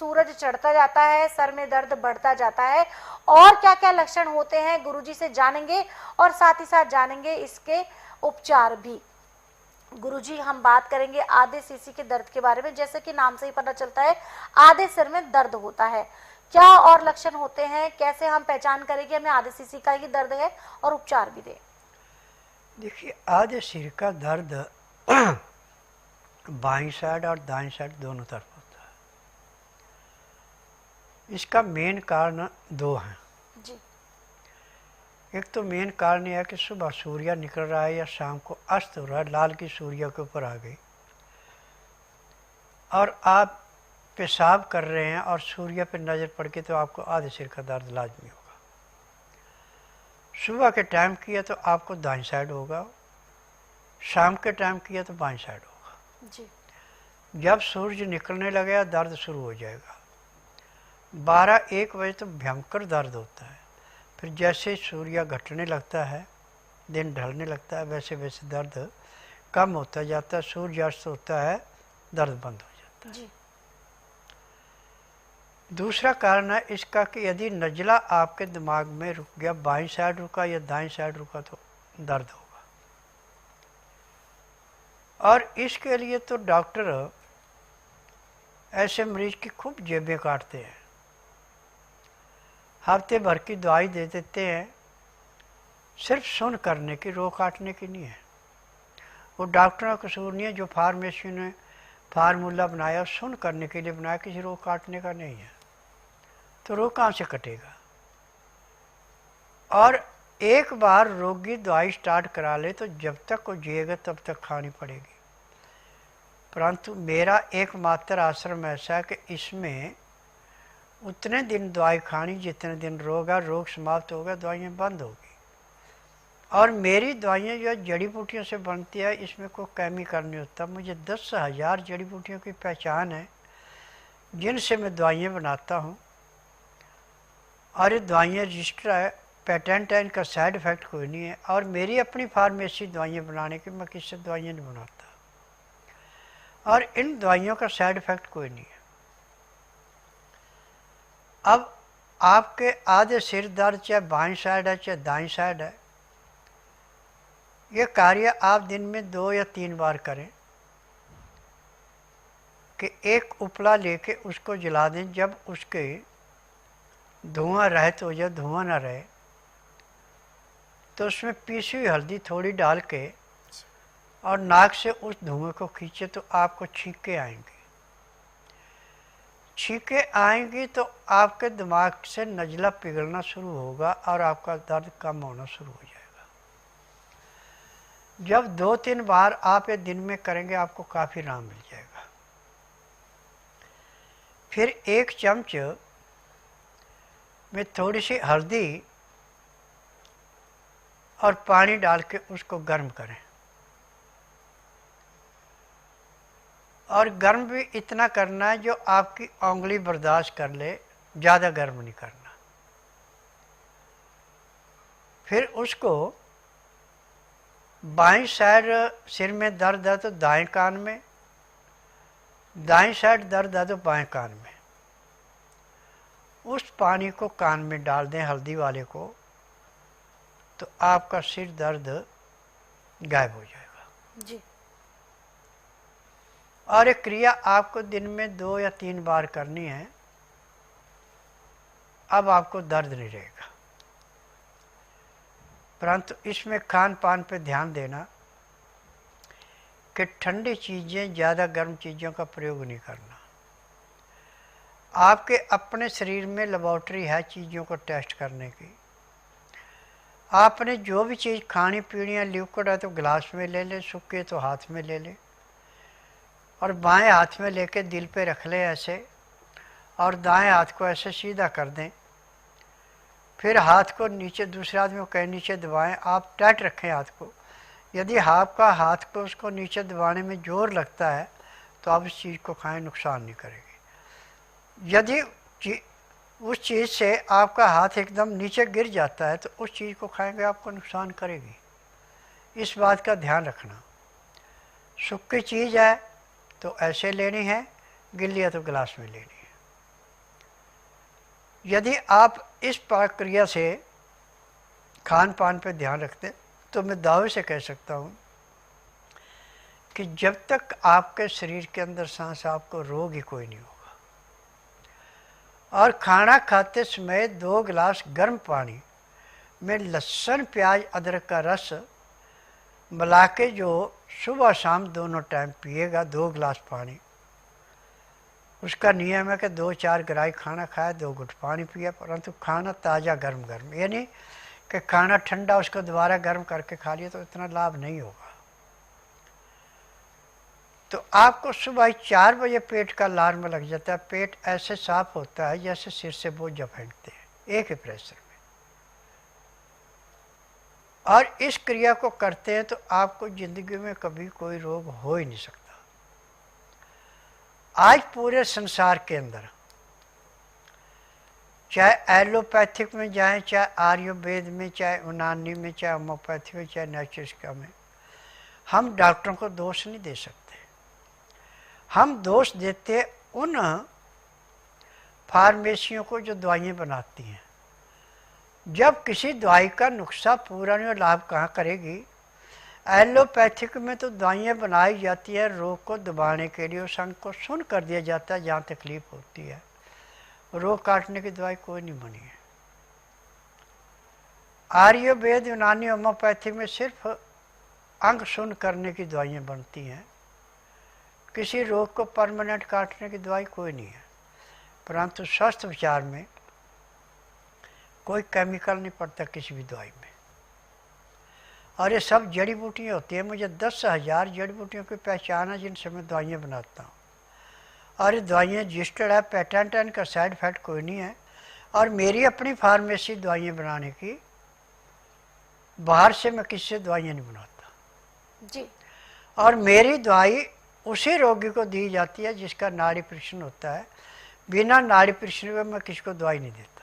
सूरज चढ़ता जाता है, सर में दर्द बढ़ता जाता है, और क्या क्या लक्षण होते हैं गुरुजी से जानेंगे और साथ ही साथ जानेंगे इसके उपचार भी। गुरुजी हम बात करेंगे आधे सीसी के दर्द के बारे में। जैसे कि नाम से ही पता चलता है आधे सिर में दर्द होता है, क्या और लक्षण होते हैं, कैसे हम पहचान करें कि हमें आधे सीसी का ही दर्द है, और उपचार भी दें। देखिए, आधे सिर का दर्द बाईं साइड और दाईं साइड दोनों तरफ होता है। इसका मेन कारण दो हैं जी। एक तो मेन कारण यह है कि सुबह सूर्य निकल रहा है या शाम को अस्त हो रहा है, लाल की सूर्य के ऊपर आ गई, और आप पेशाब कर रहे हैं और सूर्य पे नज़र पड़ के, तो आपको आधे सिर का दर्द लाजमी होगा। सुबह के टाइम किया तो आपको दाईं साइड होगा, शाम के टाइम किया तो बाईं साइड होगा। जी। जब सूरज निकलने लगेगा दर्द शुरू हो जाएगा। 12-1 बजे तो भयंकर दर्द होता है। फिर जैसे सूर्य घटने लगता है, दिन ढलने लगता है, वैसे वैसे दर्द कम होता जाता है। सूर्य अस्त होता है, दर्द बंद हो जाता है। जी। दूसरा कारण है इसका कि यदि नज़ला आपके दिमाग में रुक गया, बाईं साइड रुका या दाईं साइड रुका, तो दर्द होगा। और इसके लिए तो डॉक्टर ऐसे मरीज की खूब जेबें काटते हैं, हफ्ते भर की दवाई दे देते हैं, सिर्फ सुन करने की, रो काटने की नहीं है। वो डॉक्टरों का कसूर नहीं है, जो फार्मेसी ने फार्मूला बनाया सुन करने के लिए बनाया, किसी रो काटने का नहीं है। तो रो कहाँ से कटेगा? और एक बार रोगी दवाई स्टार्ट करा ले तो जब तक वो जिएगा तब तक खानी पड़ेगी। परंतु मेरा एकमात्र आश्रम ऐसा है कि इसमें उतने दिन दवाई खानी जितने दिन रोग समाप्त होगा, दवाइयाँ बंद होगी। और मेरी दवाइयाँ जो जड़ी बूटियों से बनती है, इसमें कोई केमिकल नहीं होता। मुझे 10,000 जड़ी बूटियों की पहचान है जिनसे मैं दवाइयाँ बनाता हूँ, और ये दवाइयाँ रजिस्टर है, पेटेंट है, इनका साइड इफ़ेक्ट कोई नहीं है। और मेरी अपनी फार्मेसी दवाइयाँ बनाने की, मैं किसी से दवाइयाँ नहीं बनाता, और इन दवाइयों का साइड इफ़ेक्ट कोई नहीं है। अब आपके आधे सिर दर्द चाहे बाईं साइड है चाहे दाईं साइड है, ये कार्य आप दिन में 2 या 3 बार करें कि एक उपला लेके उसको जला दें। जब उसके धुआं रहे तो जब धुआं ना रहे तो उसमें पीसी हुई हल्दी थोड़ी डाल के और नाक से उस धुएं को खींचे तो आपको छींके आएंगी। छींके आएंगी तो आपके दिमाग से नज़ला पिघलना शुरू होगा और आपका दर्द कम होना शुरू हो जाएगा। जब 2-3 बार आप ये दिन में करेंगे, आपको काफ़ी आराम मिल जाएगा। फिर 1 चम्मच में थोड़ी सी हल्दी और पानी डाल के उसको गर्म करें, और गर्म भी इतना करना है जो आपकी उंगली बर्दाश्त कर ले, ज़्यादा गर्म नहीं करना। फिर उसको बाईं साइड सिर में दर्द है तो दाएं कान में, दाईं साइड दर्द है तो बाएं कान में, उस पानी को कान में डाल दें, हल्दी वाले को, तो आपका सिर दर्द गायब हो जाएगा। जी। और ये क्रिया आपको दिन में 2 या 3 बार करनी है। अब आपको दर्द नहीं रहेगा। परंतु इसमें खान पान पे ध्यान देना कि ठंडी चीज़ें, ज़्यादा गर्म चीज़ों का प्रयोग नहीं करना। आपके अपने शरीर में लेबॉर्ट्री है चीज़ों को टेस्ट करने की। आपने जो भी चीज़ खानी पीनी है, लिक्विड है तो गिलास में ले ले, सूखे तो हाथ में ले ले, और बाएं हाथ में लेके दिल पे रख ले ऐसे, और दाएं हाथ को ऐसे सीधा कर दें। फिर हाथ को नीचे, दूसरे आदमी को कहीं नीचे दबाएं, आप टाइट रखें हाथ को। यदि आपका हाथ को उसको नीचे दबाने में जोर लगता है तो आप उस चीज़ को खाएं, नुकसान नहीं करेगी। यदि उस चीज़ से आपका हाथ एकदम नीचे गिर जाता है तो उस चीज़ को खाएंगे, आपको नुकसान करेगी। इस बात का ध्यान रखना। सूखी चीज़ है तो ऐसे लेनी है, गिल्ली है तो गिलास में लेनी है। यदि आप इस प्रक्रिया से खान पान पे ध्यान रखते तो मैं दावे से कह सकता हूँ कि जब तक आपके शरीर के अंदर सांस, आपको रोग ही कोई नहीं होगा। और खाना खाते समय 2 गिलास गर्म पानी में लहसुन, प्याज, अदरक का रस मिला के जो सुबह शाम दोनों टाइम पिएगा, 2 गिलास पानी, उसका नियम है कि 2-4 ग्राही खाना खाया, 2 घुट पानी पिया, परंतु खाना ताज़ा गर्म गर्म, यानी कि खाना ठंडा उसको दोबारा गर्म करके खा लिया तो इतना लाभ नहीं होगा। तो आपको सुबह 4 बजे पेट का अलार्म लग जाता है। पेट ऐसे साफ होता है जैसे सिर से बोझ फेंकते हैं, एक ही प्रेशर में। और इस क्रिया को करते हैं तो आपको जिंदगी में कभी कोई रोग हो ही नहीं सकता। आज पूरे संसार के अंदर, चाहे एलोपैथिक में जाएं, चाहे आयुर्वेद में, चाहे यूनानी में, चाहे होम्योपैथिक में, चाहे नेचुरल में, हम डॉक्टरों को दोष नहीं दे सकते। हम दोष देते उन फार्मेसियों को जो दवाइयाँ बनाती हैं। जब किसी दवाई का नुस्खा पूरा नहीं, लाभ कहाँ करेगी। एलोपैथिक में तो दवाइयाँ बनाई जाती है रोग को दबाने के लिए, उस अंग को सुन कर दिया जाता है जहाँ तकलीफ होती है। रोग काटने की दवाई कोई नहीं बनी है। आयुर्वेद, यूनानी, होम्योपैथिक में सिर्फ अंग सुन करने की दवाइयाँ बनती हैं। किसी रोग को परमानेंट काटने की दवाई कोई नहीं है। परंतु स्वस्थ विचार में कोई केमिकल नहीं पड़ता किसी भी दवाई में। और ये सब जड़ी बूटियाँ होती हैं। मुझे 10,000 जड़ी बूटियों की पहचान है जिनसे मैं दवाइयाँ बनाता हूँ। और ये दवाइयाँ रजिस्टर्ड है, पेटेंट है, इनका साइड इफेक्ट कोई नहीं है। और मेरी अपनी फार्मेसी दवाइयाँ बनाने की, बाहर से मैं किसी से दवाइयाँ नहीं बनाता जी। और मेरी दवाई उसी रोगी को दी जाती है जिसका नाड़ी परीक्षण होता है। बिना नाड़ी परीक्षण के मैं किसी को दवाई नहीं देता।